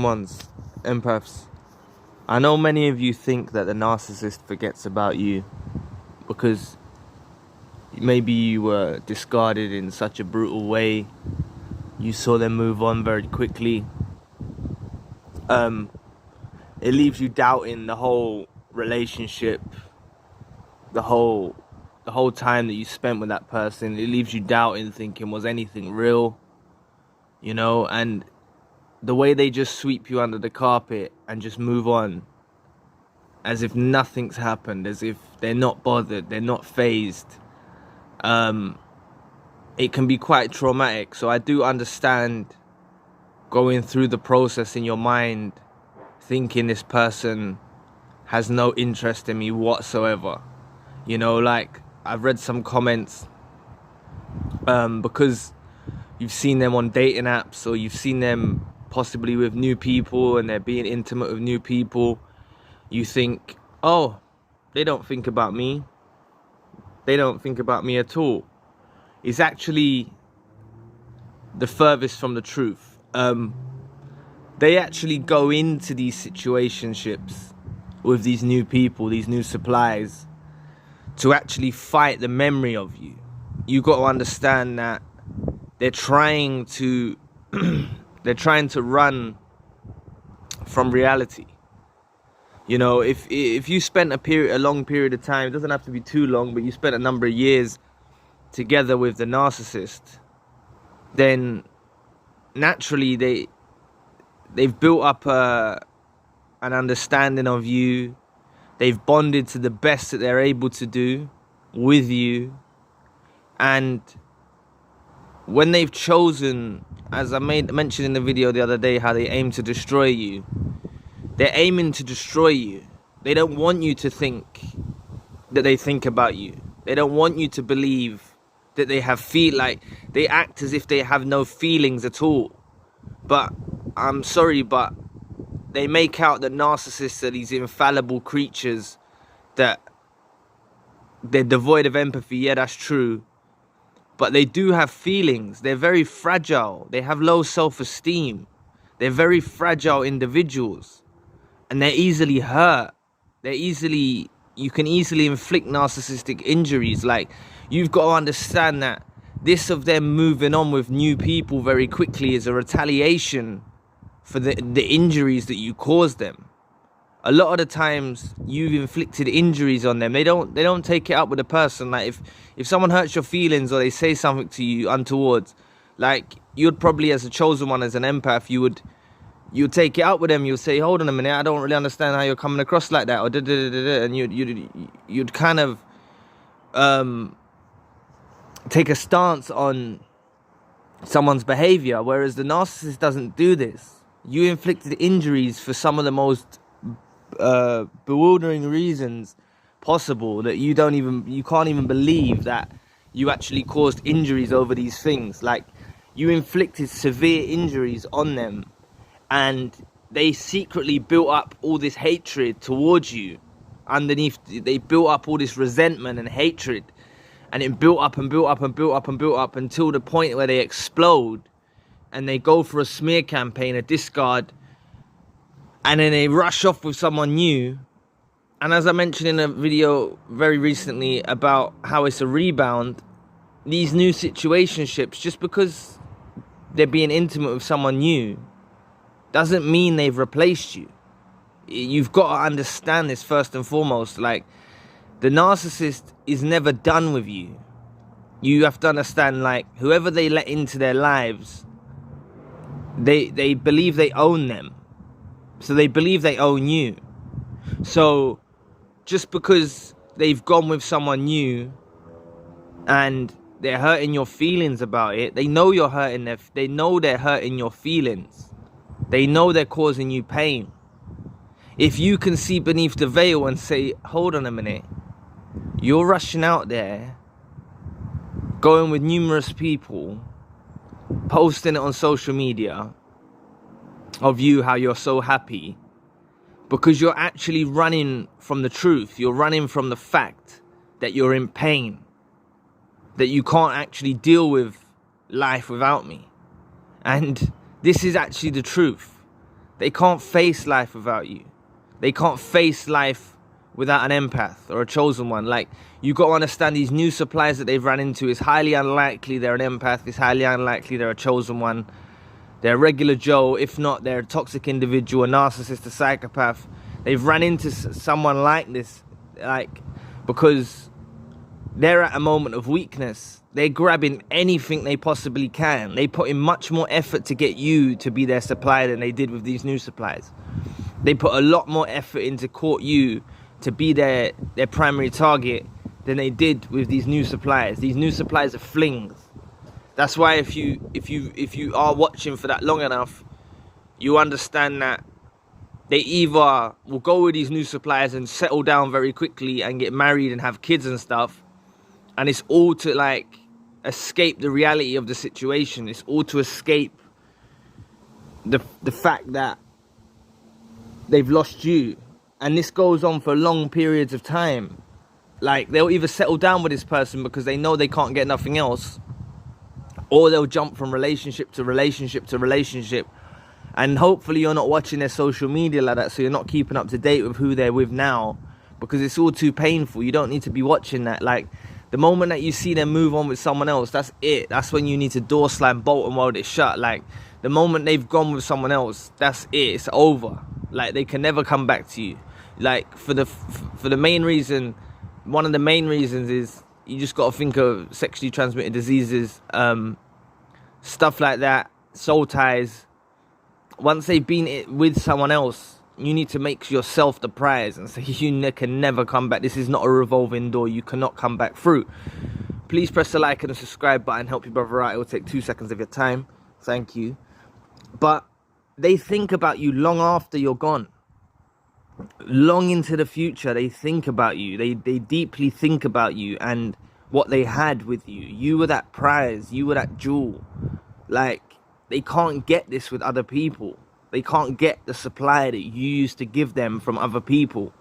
ones, empaths. I know many of you think that the narcissist forgets about you because maybe you were discarded in such a brutal way. You saw them move on very quickly. It leaves you doubting the whole relationship, the whole time that you spent with that person. It leaves you doubting, thinking, was anything real? You know, and the way they just sweep you under the carpet and just move on as if nothing's happened, as if they're not bothered, they're not fazed. It can be quite traumatic. So I do understand going through the process in your mind, thinking this person has no interest in me whatsoever. You know, like, I've read some comments, because you've seen them on dating apps, or you've seen them possibly with new people and they're being intimate with new people. You think, oh, they don't think about me. They don't think about me at all. It's actually the furthest from the truth. They actually go into these situationships with these new people, these new supplies, to actually fight the memory of you. You got to understand that they're trying to run from reality. You know, if you spent a long period of time, it doesn't have to be too long, but you spent a number of years together with the narcissist, then naturally they've built up an understanding of you. They've bonded to the best that they're able to do with you. And when they've chosen, as I mentioned in the video the other day, how they aim to destroy you, they're aiming to destroy you. They don't want you to think that they think about you. They don't want you to believe that they have they act as if they have no feelings at all. But I'm sorry, but they make out that narcissists are these infallible creatures, that they're devoid of empathy. Yeah, that's true. But they do have feelings. They're very fragile. They have low self-esteem. They're very fragile individuals. And they're easily hurt. You can easily inflict narcissistic injuries. Like, you've got to understand that this of them moving on with new people very quickly is a retaliation for the injuries that you caused them. A lot of the times you've inflicted injuries on them. They don't take it up with the person. Like, if someone hurts your feelings or they say something to you untoward, like, you'd probably, as a chosen one, as an empath, you'd take it out with them. You'd say, hold on a minute, I don't really understand how you're coming across like that, or and you'd kind of take a stance on someone's behavior, whereas the narcissist doesn't do this. You inflicted injuries for some of the most bewildering reasons possible, that you can't even believe that you actually caused injuries over these things. Like, you inflicted severe injuries on them, and they secretly built up all this hatred towards you. Underneath, they built up all this resentment and hatred, and it built up and built up and built up and built up until the point where they explode, and they go for a smear campaign, a discard, and then they rush off with someone new. And as I mentioned in a video very recently about how it's a rebound, these new situationships, just because they're being intimate with someone new, doesn't mean they've replaced you. You've got to understand this first and foremost. Like, the narcissist is never done with you. You have to understand, like, whoever they let into their lives, they believe they own them. So they believe they own you. So just because they've gone with someone new and they're hurting your feelings about it, they know you're hurting they know they're hurting your feelings. They know they're causing you pain. If you can see beneath the veil and say, hold on a minute, you're rushing out there, going with numerous people, posting it on social media of you, how you're so happy, because you're actually running from the truth. You're running from the fact that you're in pain, that you can't actually deal with life without me. And this is actually the truth. They can't face life without you. They can't face life without an empath or a chosen one. Like, you got to understand, these new suppliers that they've run into, it's highly unlikely they're an empath. It's highly unlikely they're a chosen one. They're a regular Joe. If not, they're a toxic individual, a narcissist, a psychopath. They've run into someone like this, like, because they're at a moment of weakness. They're grabbing anything they possibly can. They put in much more effort to get you to be their supplier than they did with these new suppliers. They put a lot more effort into court you to be their primary target than they did with these new suppliers. These new suppliers are flings. That's why if you are watching for that long enough, you understand that they either will go with these new suppliers and settle down very quickly and get married and have kids and stuff, and it's all to like escape the reality of the situation. It's all to escape the fact that they've lost you. And this goes on for long periods of time. Like, they'll either settle down with this person because they know they can't get nothing else, or they'll jump from relationship to relationship to relationship. And hopefully you're not watching their social media like that, so you're not keeping up to date with who they're with now, because it's all too painful. You don't need to be watching that. Like, the moment that you see them move on with someone else, that's it. That's when you need to door slam, bolt and weld it shut. Like, the moment they've gone with someone else, that's it. It's over. Like, they can never come back to you. Like, for the main reason, one of the main reasons is you just got to think of sexually transmitted diseases, stuff like that, soul ties. Once they've been with someone else, you need to make yourself the prize and say you can never come back. This is not a revolving door. You cannot come back through. Please press the like and the subscribe button. Help your brother out. It will take 2 seconds of your time. Thank you. But they think about you long after you're gone. Long into the future, they think about you. They deeply think about you and what they had with you. You were that prize. You were that jewel. Like, they can't get this with other people. They can't get the supply that you used to give them from other people.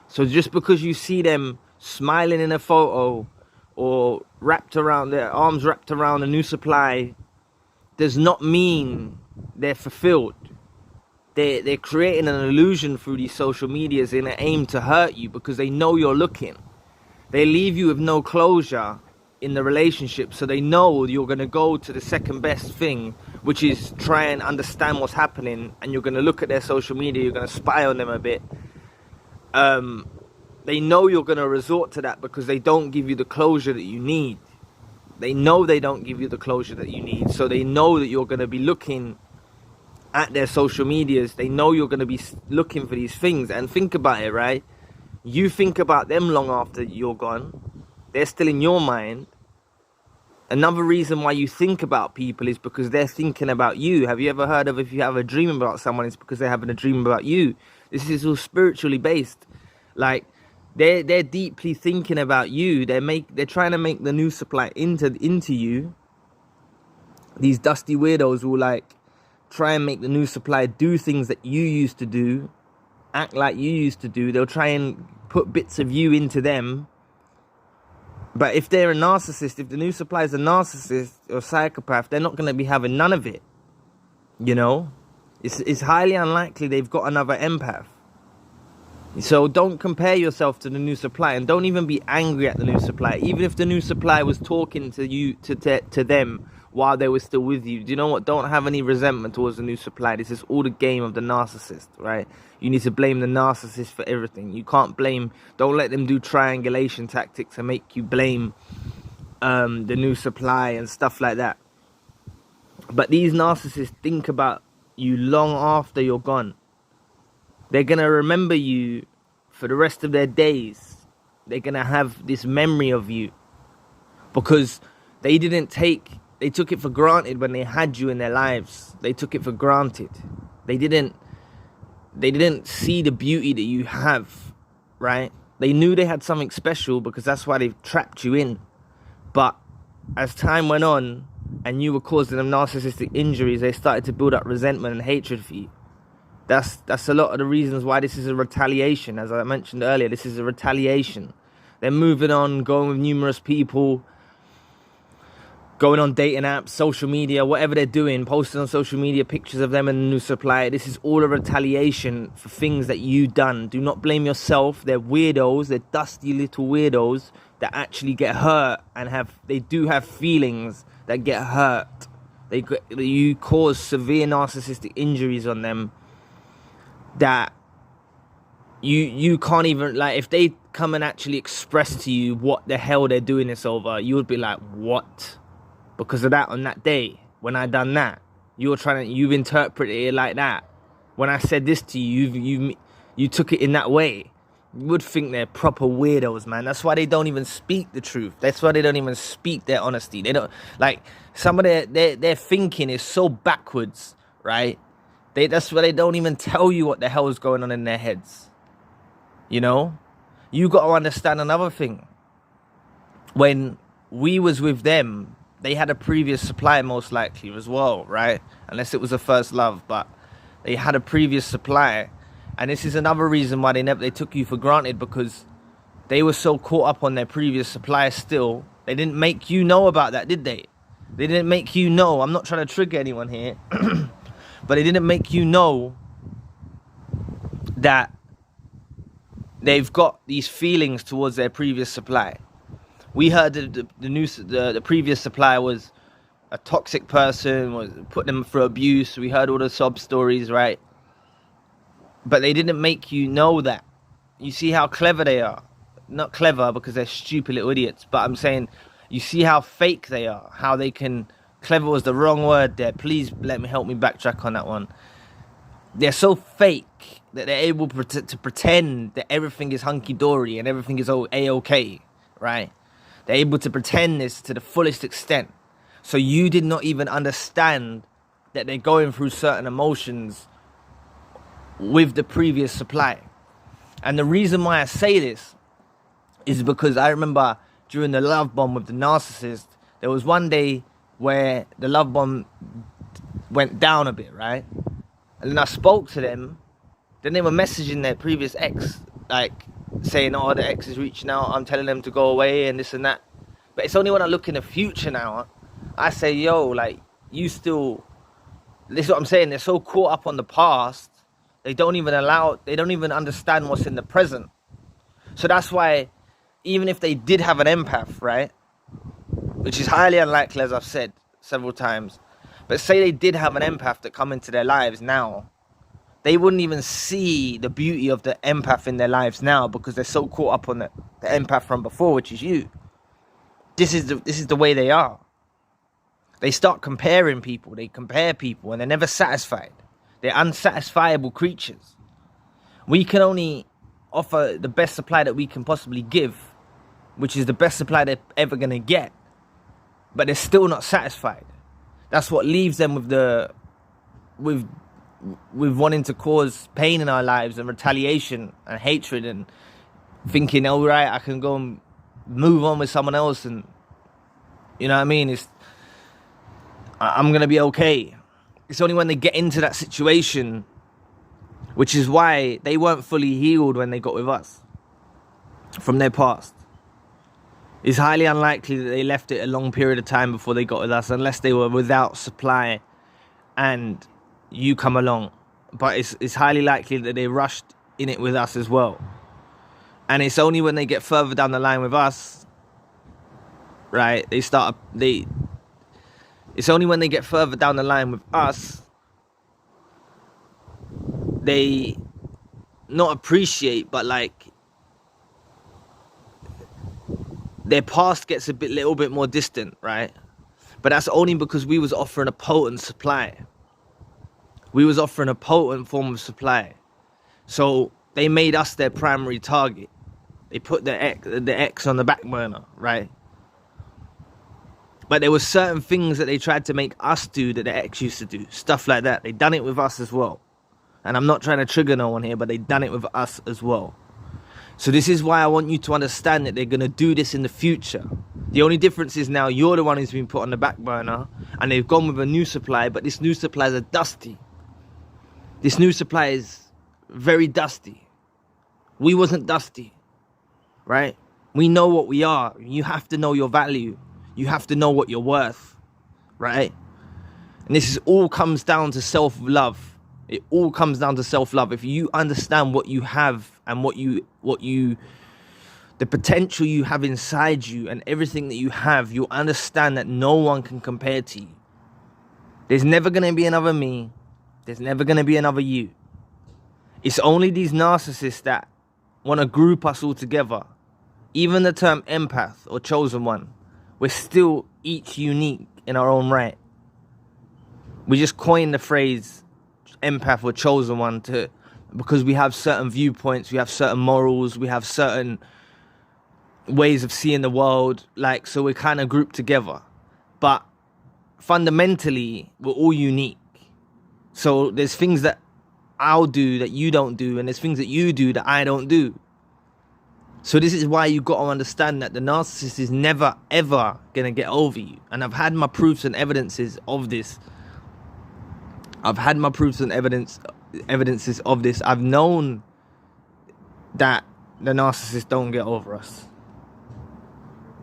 So just because you see them smiling in a photo or wrapped around, their arms wrapped around a new supply, does not mean they're fulfilled. They're creating an illusion through these social medias in an aim to hurt you, because they know you're looking. They leave you with no closure in the relationship, so they know you're going to go to the second best thing, which is try and understand what's happening, and you're going to look at their social media, you're going to spy on them a bit. They know you're going to resort to that because they don't give you the closure that you need. They know they don't give you the closure that you need, so they know that you're going to be looking at their social medias. They know you're going to be looking for these things. And think about it, right? You think about them long after you're gone. They're still in your mind. Another reason why you think about people is because they're thinking about you. Have you ever heard of, if you have a dream about someone, it's because they're having a dream about you? This is all spiritually based. Like, they're deeply thinking about you. They're trying to make the new supply into you. These dusty weirdos will like try and make the new supply do things that you used to do, act like you used to do. They'll try and put bits of you into them. But if they're a narcissist, if the new supply is a narcissist or psychopath, they're not going to be having none of it. You know? It's highly unlikely they've got another empath. So don't compare yourself to the new supply, and don't even be angry at the new supply. Even if the new supply was talking to you, to them while they were still with you, do you know what? Don't have any resentment towards the new supply. This is all the game of the narcissist, right? You need to blame the narcissist for everything. You can't blame, don't let them do triangulation tactics and make you blame the new supply and stuff like that. But these narcissists think about you long after you're gone. They're going to remember you for the rest of their days. They're going to have this memory of you because they took it for granted when they had you in their lives. They took it for granted. They didn't see the beauty that you have, right? They knew they had something special because that's why they trapped you in. But as time went on and you were causing them narcissistic injuries, they started to build up resentment and hatred for you. That's a lot of the reasons why this is a retaliation. As I mentioned earlier, this is a retaliation. They're moving on, going with numerous people. going on dating apps, social media, whatever they're doing, posting on social media pictures of them and the new supply. This is all a retaliation for things that you done. Do not blame yourself. They're weirdos. They're dusty little weirdos that actually get hurt and they do have feelings that get hurt. You cause severe narcissistic injuries on them that you can't even, like, if they come and actually express to you what the hell they're doing this over, you would be like, what? Because of that, on that day, when I done that, you've interpreted it like that. When I said this to you, you took it in that way. You would think they're proper weirdos, man. That's why they don't even speak the truth. That's why they don't even speak their honesty. They don't, like, some of their thinking is so backwards, right? That's why they don't even tell you what the hell is going on in their heads. You know? You got to understand another thing. When we was with them, they had a previous supply most likely as well, right? Unless it was a first love, but they had a previous supply. And this is another reason why they took you for granted, because they were so caught up on their previous supply still. They didn't make you know about that, did they? They didn't make you know. I'm not trying to trigger anyone here. But they didn't make you know that they've got these feelings towards their previous supply. We heard that the previous supplier was a toxic person, was putting them through abuse. We heard all the sob stories, right? But they didn't make you know that. You see how clever they are. Not clever because they're stupid little idiots, but I'm saying you see how fake they are. How they can... Clever was the wrong word there. Please help me backtrack on that one. They're so fake that they're able to pretend that everything is hunky-dory and everything is A-okay, right? They're able to pretend this to the fullest extent. So you did not even understand that they're going through certain emotions with the previous supply. And the reason why I say this is because I remember during the love bomb with the narcissist, there was one day where the love bomb went down a bit, right? And then I spoke to them. Then they were messaging their previous ex, like saying, oh, the ex is reaching out, I'm telling them to go away and this and that. But it's only when I look in the future now, I say, yo, like, you still... This is what I'm saying. They're so caught up on the past, they don't even understand what's in the present. So that's why, even if they did have an empath, right? Which is highly unlikely, as I've said several times. But say they did have an empath that come into their lives now, they wouldn't even see the beauty of the empath in their lives now because they're so caught up on the empath from before, which is you. This is the way they are. They start comparing people. They compare people and they're never satisfied. They're unsatisfiable creatures. We can only offer the best supply that we can possibly give, which is the best supply they're ever going to get. But they're still not satisfied. That's what leaves them with wanting to cause pain in our lives and retaliation and hatred and thinking, oh, right, I can go and move on with someone else and, you know what I mean? I'm going to be okay. It's only when they get into that situation, which is why they weren't fully healed when they got with us from their past. It's highly unlikely that they left it a long period of time before they got with us, unless they were without supply and you come along. But it's highly likely that they rushed in it with us as well. And it's only when they get further down the line with us, right, it's only when they get further down the line with us, they not appreciate, but like, their past gets little bit more distant, right? But that's only because we was offering a potent supply. We was offering a potent form of supply. So they made us their primary target. They put the ex on the back burner, right? But there were certain things that they tried to make us do that the ex used to do. Stuff like that. They done it with us as well. And I'm not trying to trigger no one here, but they done it with us as well. So this is why I want you to understand that they're going to do this in the future. The only difference is now you're the one who's been put on the back burner and they've gone with a new supply, but this new supply is dusty. This new supply is very dusty. We wasn't dusty, right? We know what we are. You have to know your value. you have to know what you're worth, right? And this all comes down to self-love. It all comes down to self-love. If you understand what you have and the potential you have inside you and everything that you have, you'll understand that no one can compare to you. There's never going to be another me. There's never going to be another you. It's only these narcissists that want to group us all together. Even the term empath or chosen one, we're still each unique in our own right. We just coined the phrase empath or chosen one because we have certain viewpoints, we have certain morals, we have certain ways of seeing the world, like, so we're kind of grouped together. But fundamentally, we're all unique. So there's things that I'll do that you don't do, and there's things that you do that I don't do. So this is why you got to understand that the narcissist is never, ever going to get over you. And I've had my proofs and evidences of this. I've known that the narcissists don't get over us.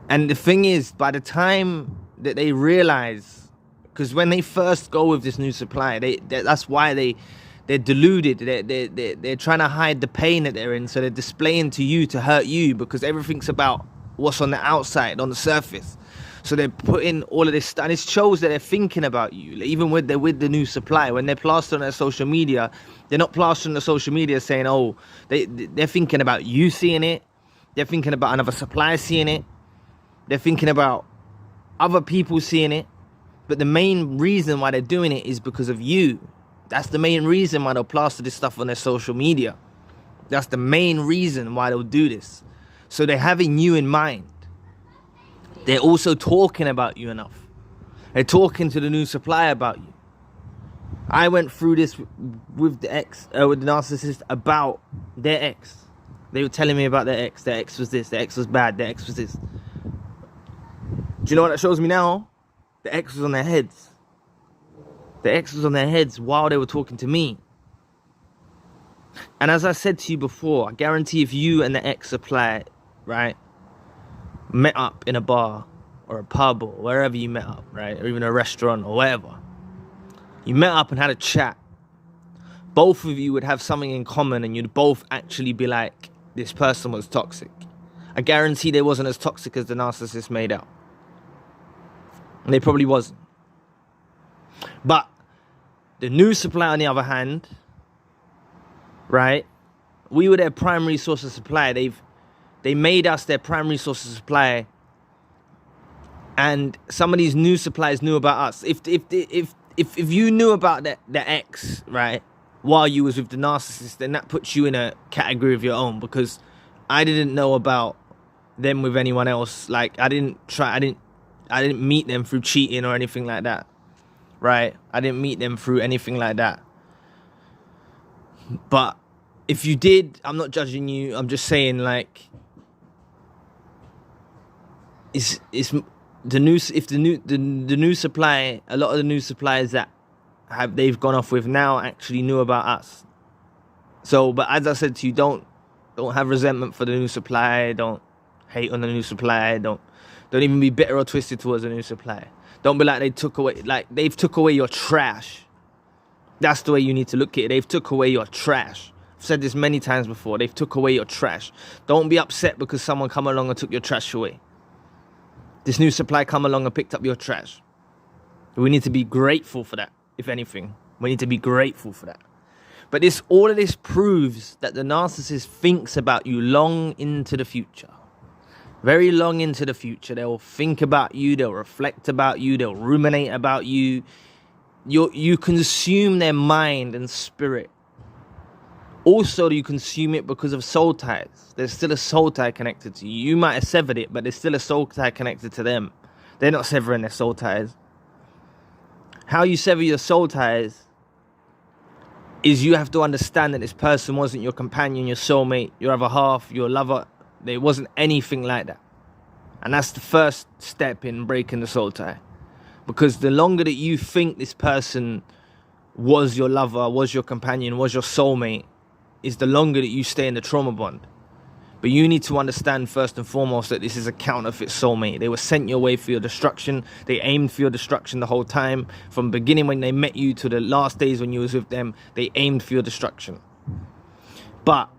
And the thing is, by the time that they realize, because when they first go with this new supply, that's why they're deluded. They're trying to hide the pain that they're in, so they're displaying to you to hurt you, because everything's about what's on the outside, on the surface. So they're putting all of this stuff, and it shows that they're thinking about you. Even with the new supply, when they're plastering their social media, they're not plastering the social media saying, oh, they're thinking about you seeing it. They're thinking about another supplier seeing it. They're thinking about other people seeing it. But the main reason why they're doing it is because of you. That's the main reason why they'll plaster this stuff on their social media. That's the main reason why they'll do this. So they're having you in mind. They're also talking about you enough. They're talking to the new supplier about you. I went through this with the narcissist about their ex. They were telling me about their ex. Their ex was this. Their ex was bad. Their ex was this. Do you know what that shows me now? The ex was on their heads. The ex was on their heads while they were talking to me. And as I said to you before, I guarantee if you and the ex supply, right, met up in a bar or a pub or wherever you met up, right, or even a restaurant or whatever, you met up and had a chat, both of you would have something in common, and you'd both actually be like, this person was toxic. I guarantee they wasn't as toxic as the narcissist made out. And they probably wasn't. But the new supply, on the other hand, right, we were their primary source of supply. They made us their primary source of supply, and some of these new suppliers knew about us. If you knew about the ex, right, while you was with the narcissist, then that puts you in a category of your own, because I didn't know about them with anyone else. Like, I didn't meet them through cheating or anything like that, right? I didn't meet them through anything like that. But if you did, I'm not judging you. I'm just saying, like, the new supply, a lot of the new suppliers that they've gone off with now actually knew about us. So, but as I said to you, don't have resentment for the new supply. Don't hate on the new supply. Don't even be bitter or twisted towards the new supply. Don't be like they've took away your trash. That's the way you need to look at it. They've took away your trash. I've said this many times before. They've took away your trash. Don't be upset because someone come along and took your trash away. This new supply come along and picked up your trash. We need to be grateful for that, if anything. We need to be grateful for that. But all of this proves that the narcissist thinks about you long into the future. Very long into the future. They'll think about you. They'll reflect about you. They'll ruminate about you. You consume their mind and spirit. Also, you consume it because of soul ties. There's still a soul tie connected to you. You might have severed it, but there's still a soul tie connected to them. They're not severing their soul ties. How you sever your soul ties is you have to understand that this person wasn't your companion, your soulmate, your other half, your lover. There wasn't anything like that. And that's the first step in breaking the soul tie. Because the longer that you think this person was your lover, was your companion, was your soulmate, is the longer that you stay in the trauma bond. But you need to understand first and foremost that this is a counterfeit soulmate. They were sent your way for your destruction. They aimed for your destruction the whole time. From the beginning when they met you to the last days when you was with them, they aimed for your destruction. But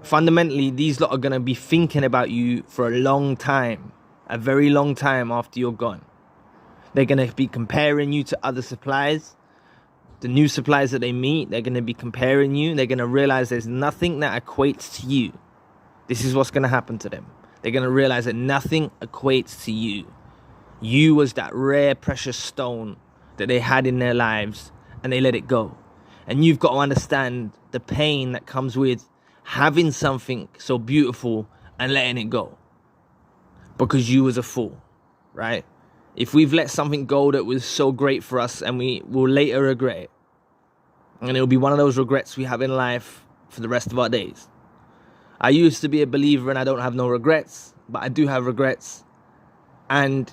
fundamentally, these lot are going to be thinking about you for a long time. A very long time after you're gone. They're going to be comparing you to other suppliers. The new suppliers that they meet, they're going to be comparing you. They're going to realize there's nothing that equates to you. This is what's going to happen to them. They're going to realize that nothing equates to you. You was that rare, precious stone that they had in their lives, and they let it go. And you've got to understand the pain that comes with having something so beautiful and letting it go. Because you was a fool, right? If we've let something go that was so great for us and we will later regret it, and it'll be one of those regrets we have in life for the rest of our days. I used to be a believer and I don't have no regrets, but I do have regrets. And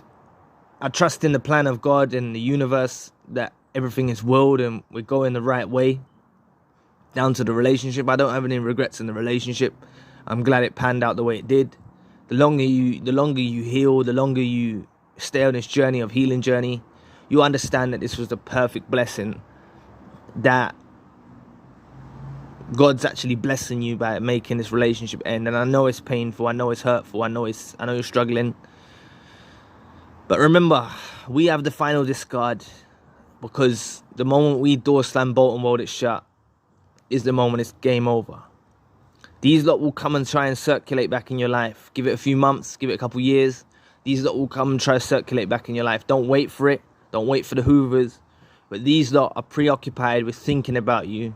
I trust in the plan of God and the universe that everything is willed and we're going the right way. Down to the relationship, I don't have any regrets in the relationship. I'm glad it panned out the way it did. The longer you heal, the longer you stay on this journey of healing journey, you understand that this was the perfect blessing, that God's actually blessing you by making this relationship end. And I know it's painful, I know it's hurtful, I know you're struggling. But remember, we have the final discard, because the moment we door slam, bolt and weld it shut is the moment it's game over. These lot will come and try and circulate back in your life. Give it a few months, give it a couple years. These lot will come and try to circulate back in your life. Don't wait for it. Don't wait for the hoovers. But these lot are preoccupied with thinking about you.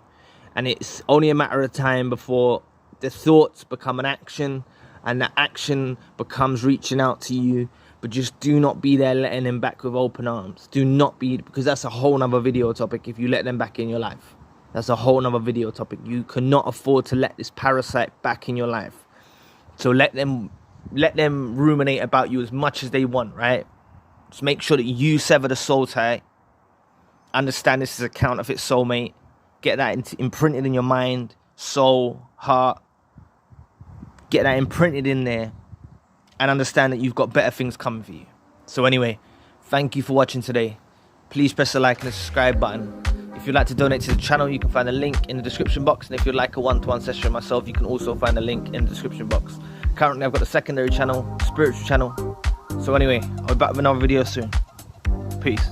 And it's only a matter of time before the thoughts become an action. And the action becomes reaching out to you. But just do not be there letting them back with open arms. Do not be, because that's a whole nother video topic if you let them back in your life. That's a whole nother video topic. You cannot afford to let this parasite back in your life. So let them ruminate about you as much as they want, right? Just make sure that you sever the soul tie. Understand this is a counterfeit soulmate. Get that imprinted in your mind, soul, heart. Get that imprinted in there. And understand that you've got better things coming for you. So anyway, thank you for watching today. Please press the like and the subscribe button. If you'd like to donate to the channel, you can find the link in the description box. And if you'd like a one-to-one session with myself, you can also find the link in the description box. Currently, I've got the secondary channel, spiritual channel. So anyway, I'll be back with another video soon. Peace.